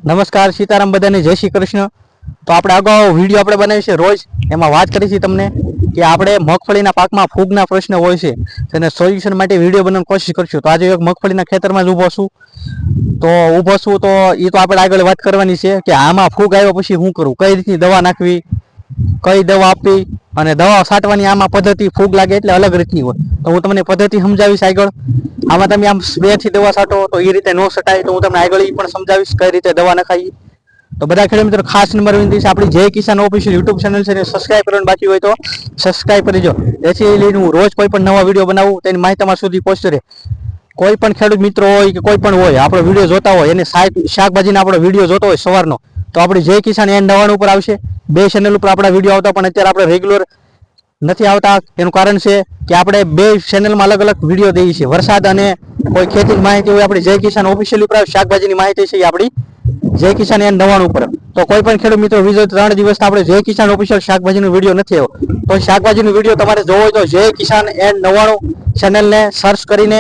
નમસ્કાર, સીતારામ, બધાને જય શ્રી કૃષ્ણ। તો આપણે અગાઉ વિડીયો આપણે બનાવી છે રોજ, એમાં વાત કરી છે તમને કે આપણે મગફળીના પાકમાં ફૂગના પ્રશ્ન હોય છે તેને સોલ્યુશન માટે વિડીયો બનાવવાની કોશિશ કરશું। તો આજે એક મગફળીના ખેતરમાં જ ઊભો છું તો એ તો આપણે આગળ વાત કરવાની છે કે આમાં ફૂગ આવ્યો પછી શું કરવું, કઈ રીતની દવા નાખવી, કઈ દવા આપવી અને દવા છાંટવાની આમાં પદ્ધતિ ફૂગ લાગે એટલે અલગ રીતની હોય। તો હું તમને પદ્ધતિ સમજાવીશ આગળ। આમાં તમે આમ સ્પ્રે થી દવા છાંટો તો એ રીતે ન છટાય, તો હું તમને આગળ એ પણ સમજાવીશ કઈ રીતે દવા નખાઈ। તો બધા ખેડૂત મિત્રો ખાસ નંબર વિનંતી છે, આપણી જય કિસાન ઓફિશિયલ યુટ્યુબ ચેનલ છે, સબસ્ક્રાઇબ કરવાનું બાકી હોય તો સબસ્ક્રાઇબ કરી દો, જેથી લઈને હું રોજ કોઈ પણ નવા વિડીયો બનાવું તેની માહિતી તમારા સુધી પહોંચતી રહે। કોઈ પણ ખેડૂત મિત્રો હોય કે કોઈ પણ હોય આપણો વિડીયો જોતા હોય એને શાકભાજીના આપણો વિડીયો જોતો હોય સવારનો, તો આપણે જય કિસાન એન 99 ઉપર આવશે। બે ચેનલ ઉપર આપણા વિડીયો આવતા પણ અત્યારે આપણે રેગ્યુલર નથી આવતા। એનું કારણ છે કે આપણે બે ચેનલમાં અલગ અલગ વિડીયો દઈએ છીએ। વરસાદ અને કોઈ ખેતીની માહિતી હોય આપણી જય કિસાન ઓફિશિયલ ઉપર, શાકભાજીની માહિતી છે આપણી જય કિસાન એન 99 ઉપર। તો કોઈ પણ ખેડૂત મિત્રો વિડિયો 3 દિવસ આપણે જય કિસાન ઓફિશિયલ શાકભાજીનો વિડીયો નથી આવ્યો, તો શાકભાજીનો વિડીયો તમારે જોવો હોય તો જય કિસાન એન 99 ચેનલને સર્ચ કરીને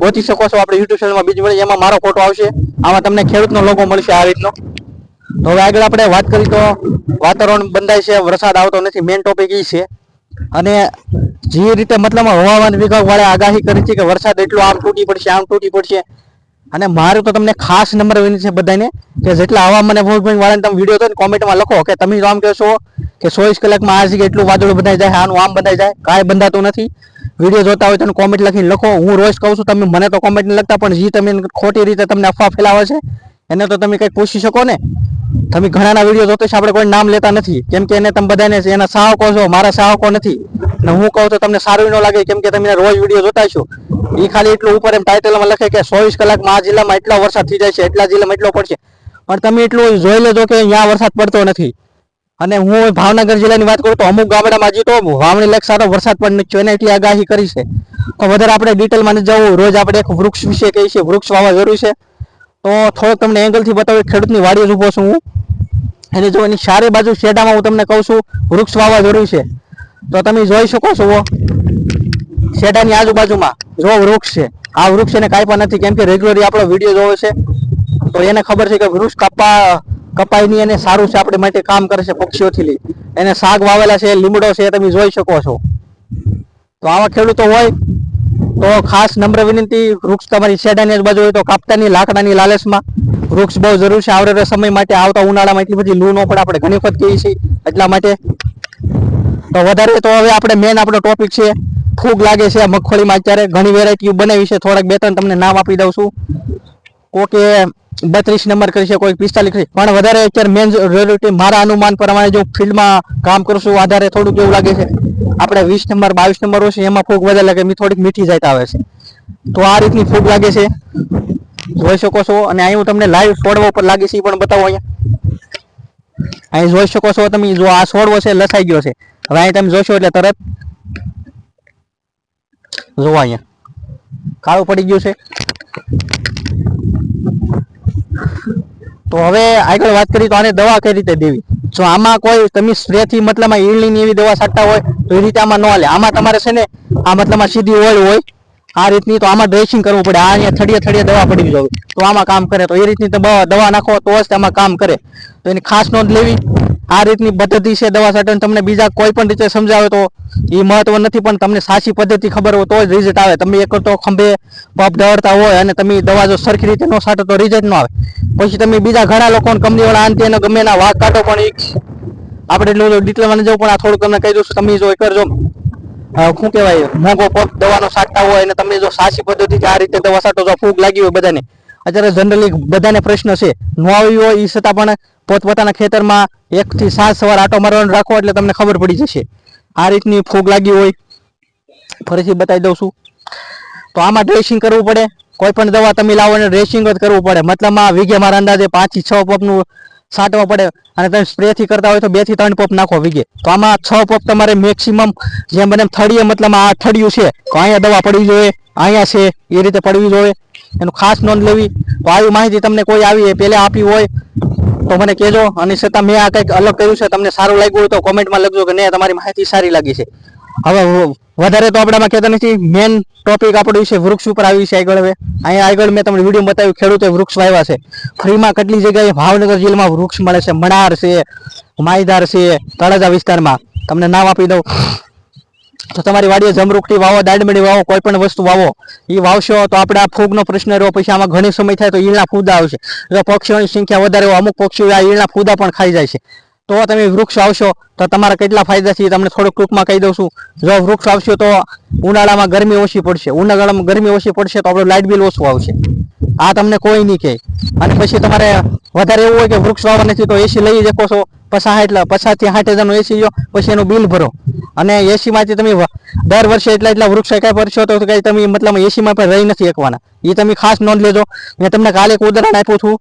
ગોતી શકો છો આપણી યુટ્યુબ ચેનલમાં। બીજી વળી એમાં મારો ફોટો આવશે, આમાં તમને ખેડૂતનો લોગો મળશે આ રીતનો। તો હવે આગળ આપણે વાત કરી તો વાતાવરણ બંધાય છે, વરસાદ આવતો નથી, મેઇન ટોપિક એ છે। અને જે રીતે મતલબ હવામાન વિભાગ વાળા આગાહી કરી છે કે વરસાદ એટલો આમ તૂટી પડશે, આમ તૂટી પડશે, અને મારું તો તમને ખાસ નંબર વિનંતી છે બધાને કે જેટલા હવામાન વાળાને તમે વિડીયો તો કોમેન્ટમાં લખો કે તમે આમ કહેશો કે 24 કલાકમાં આ જગ્યાએ એટલું વાદળું બંધાઈ જાય, આનું આમ બંધાઈ જાય, કાંઈ બંધાતું નથી। વિડીયો જોતા હોય તો કોમેન્ટ લખીને લખો। હું રોજ કહું છું, તમે મને તો કોમેન્ટ નહીં લખતા, પણ જે તમે ખોટી રીતે તમને અફવા ફેલાવે છે એને તો તમે કંઈક પૂછી શકો ને। તમે ઘણાના વિડીયો જોતો છે, આપણે કોઈ નામ લેતા નથી કેમ કે એને તમે બધાને એના ચાહકો છો, મારા ચાહકો નથી। ને હું કહું તો તમને સારું ન લાગે કેમ કે તમે રોજ વિડીયો જોતા છો। એ ખાલી એટલું ઉપર એમ ટાઇટલમાં લખે કે 24 કલાકમાં આ જિલ્લામાં એટલો વરસાદ થઈ જાય છે, એટલા જિલ્લામાં એટલો પડશે, પણ તમે એટલું જોઈ લેજો કે અહીંયા વરસાદ પડતો નથી। અને હું ભાવનગર જિલ્લાની વાત કરું તો અમુક ગામડામાં હજી તો વાવણી લાયક સારો વરસાદ પણ નથી, એને એટલી આગાહી કરી છે। તો વધારે આપણે ડિટેલમાં નથી જવું, રોજ આપણે એક વૃક્ષ વિશે કહીએ છીએ, વૃક્ષ વાવવા જરૂરી છે। તો થોડોક તમને એંગલથી બતાવું, ખેડૂતની વાડીએ જ ઊભો છું હું, અને જો એની ચારે બાજુ શેડામાં હું તમને કહું છું વૃક્ષ વાવવા જરૂરી છે। તો તમે જોઈ શકો છો શેડાની આજુબાજુમાં જો વૃક્ષ છે, આ વૃક્ષ એને કાંઈ પણ નથી કેમ કે રેગ્યુલરલી આપણો વિડીયો જોવે છે તો એને ખબર છે કે વૃક્ષ કપાય નહીં, એને સારું છે, આપણે માટે કામ કરે છે પક્ષીઓથી લઈ, એને શાક વાવેલા છે, લીમડો છે, તમે જોઈ શકો છો। તો આવા ખેડૂતો હોય તો ખાસ નમ્ર વિનંતી, વૃક્ષ તમારી શેડાની આજુબાજુ હોય તો કાપતાની લાકડાની લાલચમાં વૃક્ષ બહુ જરૂર છે આવનારા સમય માટે, આવતા ઉનાળામાં એટલી બધી લૂ ન પડે, આપણે ઘણી વખત કહીએ છીએ એટલા માટે। તો વધારે તો હવે આપણે મેન આપણો ટોપિક છે ફૂગ લાગે છે મગફળીમાં। અત્યારે ઘણી વેરાયટીઓ બનાવી છે, થોડાક બે ત્રણ તમને નામ આપી દઉં છું। કોકે 32 નંબર કરી છે, કોઈ 45 કરી, પણ વધારે અત્યારે મેન રિયાલિટી મારા અનુમાન પ્રમાણે જો ફિલ્ડમાં કામ કરશું આધારે થોડુંક એવું લાગે છે આપણે 20 નંબર 22 નંબર હોય છે એમાં ફૂગ વધારે લાગે, થોડીક મીઠી જાત આવે છે, તો આ રીતની ફૂગ લાગે છે, જોઈ શકો છો। અને અહીં હું તમને લાઈવ છોડવા ઉપર લાગે છે એ પણ બતાવો। અહીંયા અહીં જોઈ શકો છો તમે, જો આ છોડવો છે લસાઈ ગયો છે, હવે અહીં તમે જોશો એટલે તરત જોવા અહીંયા કાળું પડી ગયું છે। તો હવે આગળ વાત કરી તો આને દવા કઈ રીતે દેવી। જો આમાં કોઈ તમે સ્પ્રે થી મતલબ ઈળની એવી દવા છાંટતા હોય તો એ રીતે આમાં ન હાલે, આમાં તમારે છે ને આ મતલબ સીધી હોય આ રીતની, તો આમાં ડ્રેસિંગ કરવું પડે, આ અહીંયા થળિયે દવા પડી જોઈએ તો આમાં કામ કરે, તો એ રીતની દવા નાખો તો જ આમાં કામ કરે, તો એની ખાસ નોંધ લેવી। આ રીતની પદ્ધતિ છે દવા છાંટવાની, તમને બીજા કોઈ પણ રીતે સમજાવે તો એ મહત્વ નથી, પણ તમને સાચી પદ્ધતિ ખબર હોય તો જ રિઝલ્ટ આવે। તમે એક તો ખંભે પગ દોડતા હોય અને તમે દવા જો સરખી રીતે ન છાંટો તો રિઝલ્ટ ન આવે, પછી તમે બીજા ઘણા લોકો કંપની વાળા આંતે એનો ગમે એના વાઘ કાઢો, પણ આપણે એટલું ડિટેલમાં જવું, પણ આ થોડુંક તમને કહી દઉં છું, તમે જો કરજો શું કહેવાય મોંઘો પગ દવાનો છાંટતા હોય અને તમે જો સાચી પદ્ધતિથી આ રીતે દવા છાંટો તો ફૂગ લાગી હોય બધાને। અત્યારે જનરલી બધાને પ્રશ્ન છે, ન આવી હોય એ છતાં પણ પોતપોતાના ખેતરમાં 1 થી 7 સવાર આટો મારવાનું રાખો એટલે તમને ખબર પડી જશે આ રીતની ફૂગ લાગી હોય। ફરીથી બતાવી દઉં છું, તો આમાં ડ્રેસિંગ કરવું પડે, કોઈ પણ દવા તમે લાવો અને ડ્રેસિંગ જ કરવું પડે, મતલબ આ વીઘે મારા અંદાજે 5 થી 6 પંપનું છાંટવા પડે, અને તમે સ્પ્રે થી કરતા હોય તો 2 થી 3 પંપ નાખો વીઘે, તો આમાં 6 પંપ તમારે મેક્સિમમ જેમ બને થળીએ, મતલબ આ થળિયું છે તો અહીંયા દવા પડવી જોઈએ, અહીંયા છે એ રીતે પડવી જોઈએ, એનું ખાસ નોંધ લેવી। તો આવી માહિતી તમને કોઈ આવી પહેલા આપી હોય તો મને કહેજો, અને છતાં મેં આ કંઈક અલગ કર્યું છે, તમને સારું લાગ્યું હોય તો કોમેન્ટમાં લખજો કે નહીં તમારી માહિતી સારી લાગી છે। હવે વધારે તો આપણામાં કહેતા નથી. મેન ટોપિક આપણું છે વૃક્ષ ઉપર આવી છે આગળ. હવે અહીંયા આગળ મેં તમને વિડીયો બતાવ્યું, ખેડૂતોએ વૃક્ષ વાવ્યા છે ફ્રીમાં. કેટલી જગ્યાએ ભાવનગર જિલ્લામાં વૃક્ષ મળે છે, મણાર છે, માયધાર છે, તળાજા વિસ્તારમાં. તમને નામ આપી દઉં તો તમારી વાડીએ જમરૂખટી વાવો, દાડમડી વાવો, કોઈ પણ વસ્તુ વાવો, એ વાવશો તો આપણે આ ફૂગનો પ્રશ્ન રહ્યો. પછી આમાં ઘણી સમય થાય તો ઈળના ફૂદા આવશે. જો પક્ષીઓની સંખ્યા વધારે હોય, અમુક પક્ષીઓ આ ઈળના ફૂદા પણ ખાઈ જાય છે. તો તમે વૃક્ષ આવશો તો તમારા કેટલા ફાયદા છે તમને થોડુંક ટૂંકમાં કહી દઉં છું. જો વૃક્ષ આવશે તો ઉનાળામાં ગરમી ઓછી પડશે, ઉનાળામાં ગરમી ઓછી પડશે તો આપણું લાઇટ બિલ ઓછું આવશે. આ તમને કોઈ નહીં કહે. અને પછી તમારે વધારે એવું હોય કે વૃક્ષ વાવવા નથી તો એસી લઈ શકો છો, 50 થી 60,000 એસી લો, પછી એનું બિલ ભરો. અને એસી માંથી તમે દર વર્ષે એટલા વૃક્ષ કઈ ભરશો તો કઈ તમે મતલબ એસી માં પણ રહી નથી શકવાના. એ તમે ખાસ નોંધ લેજો. મેં તમને કાલે એક ઉદાહરણ આપ્યું છું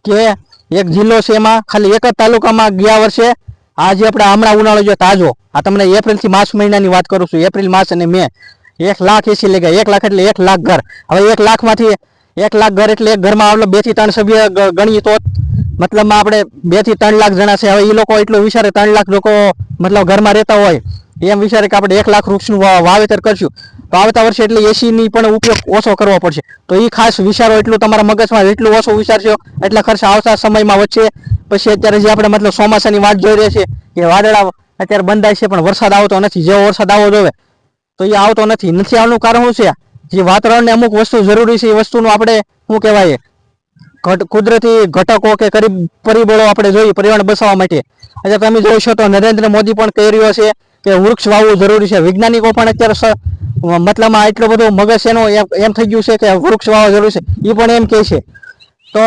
કે એક જિલ્લો છે એમાં ખાલી એક જ તાલુકામાં ગયા વર્ષે આજે આપણે હમણાં ઉનાળો જો તાજો, આ તમને એપ્રિલ થી માર્ચ મહિનાની વાત કરું છું, એપ્રિલ માર્ચ અને મે, 1 લાખ એસી લઈ ગયા. 1 લાખ એટલે 1 લાખ ઘર. હવે 1 લાખ માંથી 1 લાખ ઘર એટલે એક ઘરમાં આપણે 2 થી 3 સભ્ય ગણીએ તો મતલબમાં આપણે 2 થી 3 લાખ જણા છે. હવે એ લોકો એટલું વિચારે 3 લાખ લોકો મતલબ ઘરમાં રહેતા હોય એમ વિચારે કે આપણે 1 લાખ વૃક્ષનું વાવેતર કરશું તો આવતા વર્ષે એટલે એસી ની પણ ઉપયોગ ઓછો કરવો પડશે. તો એ ખાસ વિચારો, એટલું તમારા મગજમાં જેટલું ઓછો વિચારશો એટલે ખર્ચ આવતા સમયમાં વચ્ચે. પછી અત્યારે જે આપણે મતલબ ચોમાસાની વાત જોઈ રહ્યા છે કે વાદળા અત્યારે બંધાય છે પણ વરસાદ આવતો નથી. જેવો વરસાદ આવવો જોઈએ તો એ આવતો નથી. આવવાનું કારણ શું છે? જે વાતાવરણને અમુક વસ્તુ જરૂરી છે એ વસ્તુનું આપણે શું કહેવાય કુદરતી ઘટકો કે પરિબળો આપણે જોઈએ પર્યાવરણ બચાવવા માટે. અત્યારે તમે જોશો તો નરેન્દ્ર મોદી પણ કહી રહ્યો છે કે વૃક્ષ વાવવું જરૂરી છે. વૈજ્ઞાનિકો પણ અત્યારે મતલબમાં એટલો બધો મગજ એનો એમ થઈ ગયું છે કે વૃક્ષ વાવવા જરૂરી છે. એ પણ એમ કહે છે. તો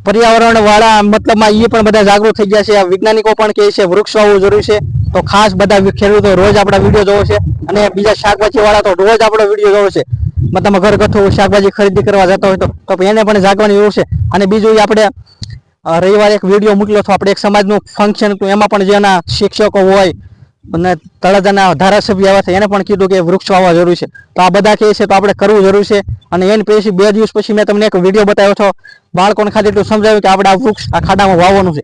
પર્યાવરણ વાળા મતલબમાં એ પણ બધા જાગૃત થઈ ગયા છે. વૈજ્ઞાનિકો પણ કહે છે વૃક્ષ વાવવું જરૂરી છે. તો ખાસ બધા ખેડૂતો રોજ આપણા વિડીયો જોવો છે અને બીજા શાકભાજી વાળા તો રોજ આપણો વિડીયો જોવો છે. મતલબ ઘરગથ્થુ શાકભાજી ખરીદી કરવા જતા હોય તો એને પણ જાગવાની જરૂર છે. અને બીજું આપણે રવિવારે એક વિડીયો મોકલ્યો હતો, આપણે એક સમાજનું ફંક્શન હતું, એમાં પણ જેના શિક્ષકો હોય અને તળાજાના ધારાસભ્ય આવ્યા હતા એને પણ કીધું કે વૃક્ષ વાવવા જરૂરી છે. તો આ બધા કહે છે તો આપણે કરવું જરૂરી છે. અને એને પછી 2 દિવસ પછી મેં તમને એક વિડીયો બતાવ્યો હતો, બાળકોને ખાલી એટલું સમજાવ્યું કે આપણે આ વૃક્ષ આ ખાડામાં વાવવાનું છે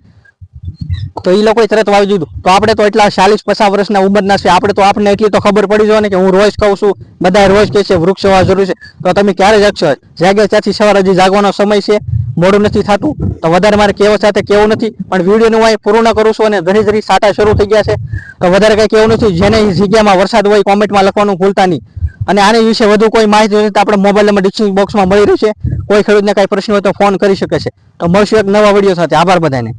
તો એ લોકોએ તરત વાવી દીધું. તો આપણે તો એટલા 40-50 વર્ષના ઉંમરના છે, આપણે તો આપણને એટલી તો ખબર પડી જાય ને કે હું રોજ કહું છું, બધા રોજ કહે છે વૃક્ષ વાવવા જરૂરી છે. તો તમે ક્યારે જાગશો? જાગ્યા ત્યાંથી સવારે હજી જાગવાનો સમય છે, મોડું નથી થતું. તો વધારે મારે કહેવા સાથે કેવું નથી, પણ વિડીયોનું હું પૂર્ણ કરું છું. અને ધીરે સાટા શરૂ થઈ ગયા છે તો વધારે કંઈ કેવું નથી. જેને જગ્યામાં વરસાદ હોય કોમેન્ટમાં લખવાનું ભૂલતા નહીં. અને આની વિશે વધુ કોઈ માહિતી હોય તો આપણે મોબાઈલમાં ડિસ્ક્રિપ્શન બોક્સમાં મળી રહી છે. કોઈ ખેડૂતને કાંઈ પ્રશ્ન હોય તો ફોન કરી શકે છે. તો મળશું એક નવા વિડીયો સાથે. આભાર બધાને.